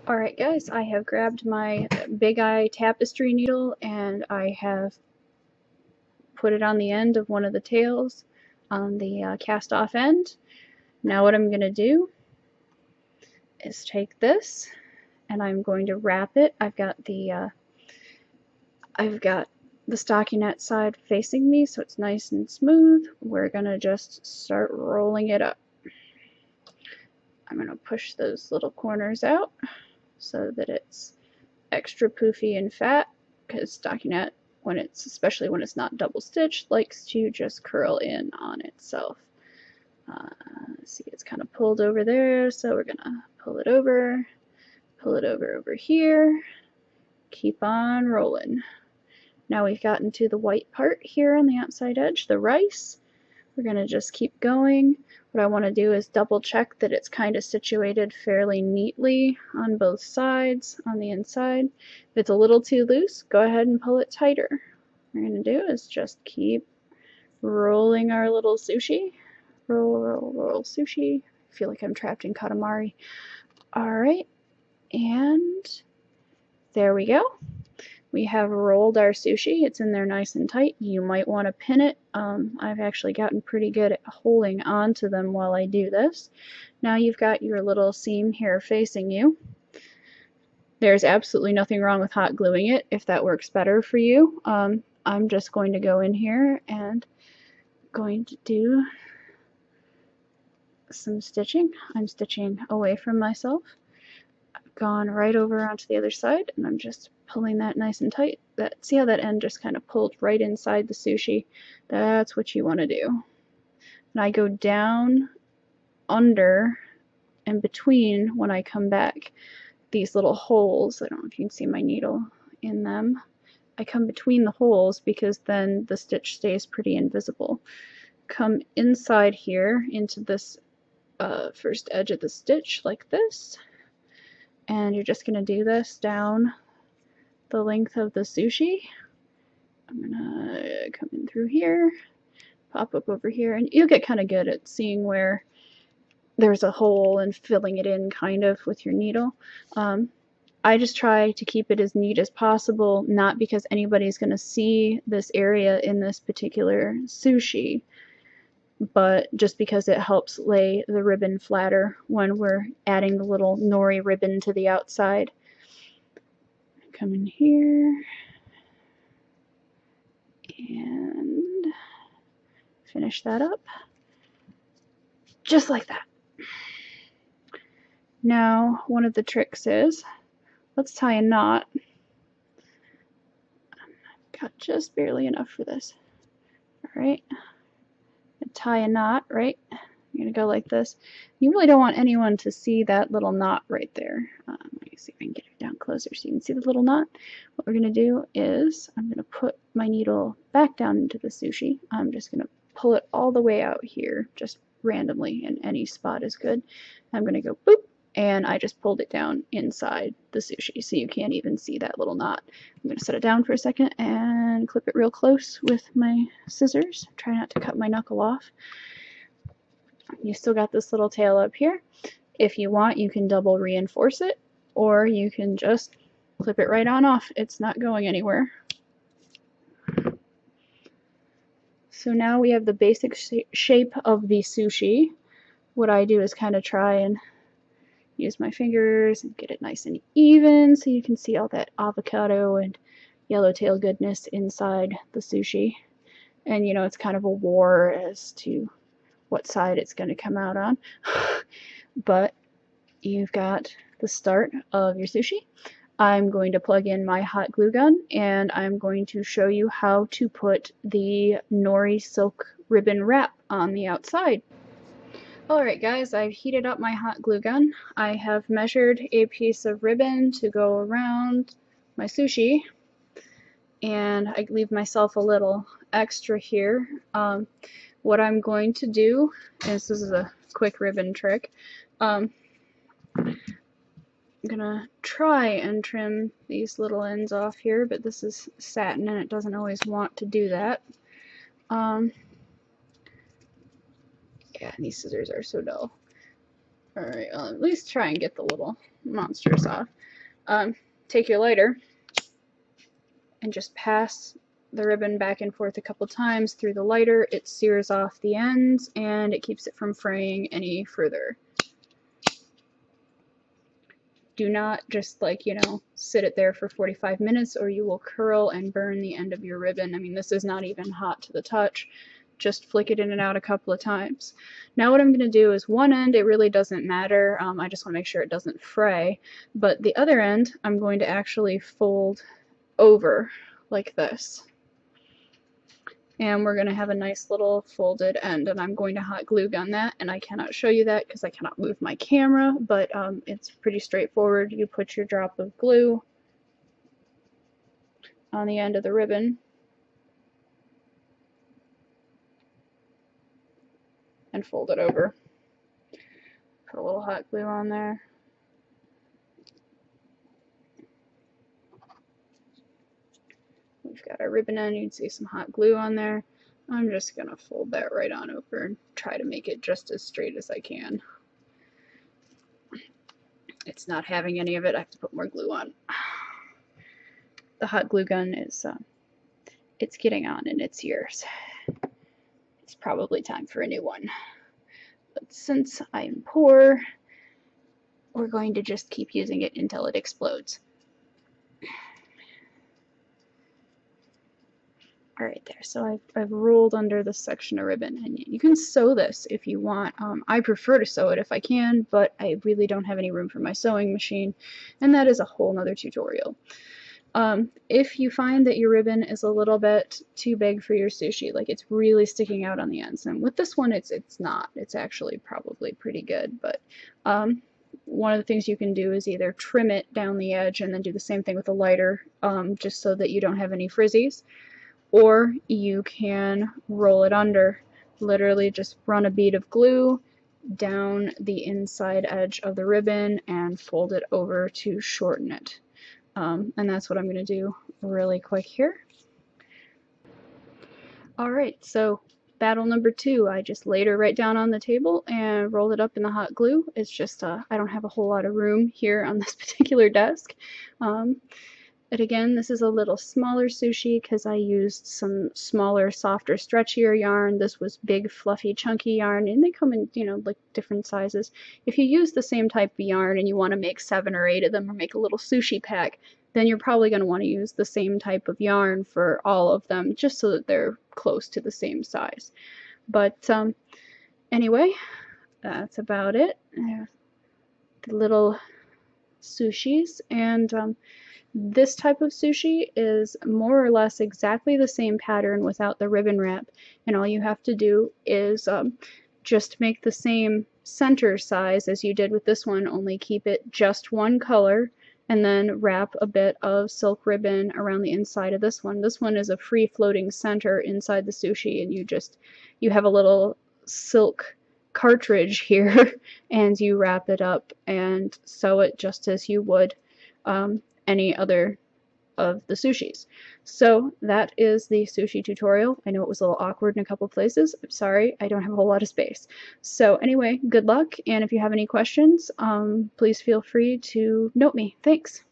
Alright guys, I have grabbed my big eye tapestry needle and I have put it on the end of one of the tails on the cast off end. Now what I'm going to do is take this and I'm going to wrap it. I've got the stockinette side facing me so it's nice and smooth. We're going to just start rolling it up. I'm going to push those little corners out so that it's extra poofy and fat, because stockinette, especially when it's not double stitched, likes to just curl in on itself. See, it's kind of pulled over there, so we're gonna pull it over over here, keep on rolling. Now we've gotten to the white part here on the outside edge, the rice. We're gonna just keep going. What I want to do is double check that it's kind of situated fairly neatly on both sides on the inside. If it's a little too loose, go ahead and pull it tighter. What we're going to do is just keep rolling our little sushi. Roll, roll, roll sushi. I feel like I'm trapped in Katamari. Alright, and there we go. We have rolled our sushi. It's in there nice and tight. You might want to pin it. I've actually gotten pretty good at holding on to them while I do this. Now you've got your little seam here facing you. There's absolutely nothing wrong with hot gluing it if that works better for you. I'm just going to go in here and going to do some stitching. I'm stitching away from myself. I've gone right over onto the other side and I'm just pulling that nice and tight. See how that end just kind of pulled right inside the sushi? That's what you want to do. And I go down, under, and between when I come back. These little holes, I don't know if you can see my needle in them. I come between the holes because then the stitch stays pretty invisible. Come inside here into this first edge of the stitch like this. And you're just going to do this down the length of the sushi. I'm gonna come in through here, pop up over here, and you'll get kind of good at seeing where there's a hole and filling it in kind of with your needle. I just try to keep it as neat as possible, not because anybody's going to see this area in this particular sushi, but just because it helps lay the ribbon flatter when we're adding the little nori ribbon to the outside. Come in here and finish that up just like that. Now one of the tricks is, let's tie a knot. I've got just barely enough for this. Alright, tie a knot, right? You're going to go like this. You really don't want anyone to see that little knot right there. Let me see if I can get it down closer so you can see the little knot. What we're going to do is I'm going to put my needle back down into the sushi. I'm just going to pull it all the way out here, just randomly, and any spot is good. I'm going to go boop, and I just pulled it down inside the sushi so you can't even see that little knot. I'm going to set it down for a second and clip it real close with my scissors. Try not to cut my knuckle off. You still got this little tail up here. If you want, you can double reinforce it, or you can just clip it right on off. It's not going anywhere. So now we have the basic shape of the sushi. What I do is kind of try and use my fingers and get it nice and even so you can see all that avocado and yellowtail goodness inside the sushi. And you know, it's kind of a war as to what side it's going to come out on. But you've got the start of your sushi. I'm going to plug in my hot glue gun and I'm going to show you how to put the nori silk ribbon wrap on the outside. Alright guys, I've heated up my hot glue gun. I have measured a piece of ribbon to go around my sushi, and I leave myself a little extra here. What I'm going to do is, this is a quick ribbon trick, I'm gonna try and trim these little ends off here, but this is satin and it doesn't always want to do that. Yeah, these scissors are so dull. Alright, well, at least try and get the little monsters off. Take your lighter and just pass the ribbon back and forth a couple times through the lighter. It sears off the ends and it keeps it from fraying any further. Do not just, like, you know, sit it there for 45 minutes or you will curl and burn the end of your ribbon. I mean, this is not even hot to the touch. Just flick it in and out a couple of times. Now what I'm going to do is one end, it really doesn't matter. I just want to make sure it doesn't fray. But the other end, I'm going to actually fold over like this. And we're going to have a nice little folded end, and I'm going to hot glue gun that, and I cannot show you that because I cannot move my camera, but it's pretty straightforward. You put your drop of glue on the end of the ribbon and fold it over. Put a little hot glue on there. We've got our ribbon end, you can see some hot glue on there. I'm just going to fold that right on over and try to make it just as straight as I can. It's not having any of it, I have to put more glue on. The hot glue gun is, it's getting on in its years. It's probably time for a new one. But since I'm poor, we're going to just keep using it until it explodes. Alright there, so I've rolled under this section of ribbon, and you can sew this if you want. I prefer to sew it if I can, but I really don't have any room for my sewing machine, and that is a whole nother tutorial. If you find that your ribbon is a little bit too big for your sushi, like it's really sticking out on the ends, and with this one it's not. It's actually probably pretty good, but one of the things you can do is either trim it down the edge and then do the same thing with a lighter, just so that you don't have any frizzies. Or you can roll it under. Literally just run a bead of glue down the inside edge of the ribbon and fold it over to shorten it. And that's what I'm going to do really quick here. Alright, so battle number 2. I just laid her right down on the table and rolled it up in the hot glue. It's just, I don't have a whole lot of room here on this particular desk. But again, this is a little smaller sushi because I used some smaller, softer, stretchier yarn. This was big, fluffy, chunky yarn, and they come in, you know, like different sizes. If you use the same type of yarn and you want to make 7 or 8 of them or make a little sushi pack, then you're probably going to want to use the same type of yarn for all of them, just so that they're close to the same size. But anyway, that's about it. The little sushis, and this type of sushi is more or less exactly the same pattern without the ribbon wrap, and all you have to do is just make the same center size as you did with this one, only keep it just one color, and then wrap a bit of silk ribbon around the inside of this one. This one is a free floating center inside the sushi, and you have a little silk cartridge here and you wrap it up and sew it just as you would any other of the sushis. So that is the sushi tutorial. I know it was a little awkward in a couple places. I'm sorry, I don't have a whole lot of space. So anyway, good luck, and if you have any questions, please feel free to note me. Thanks.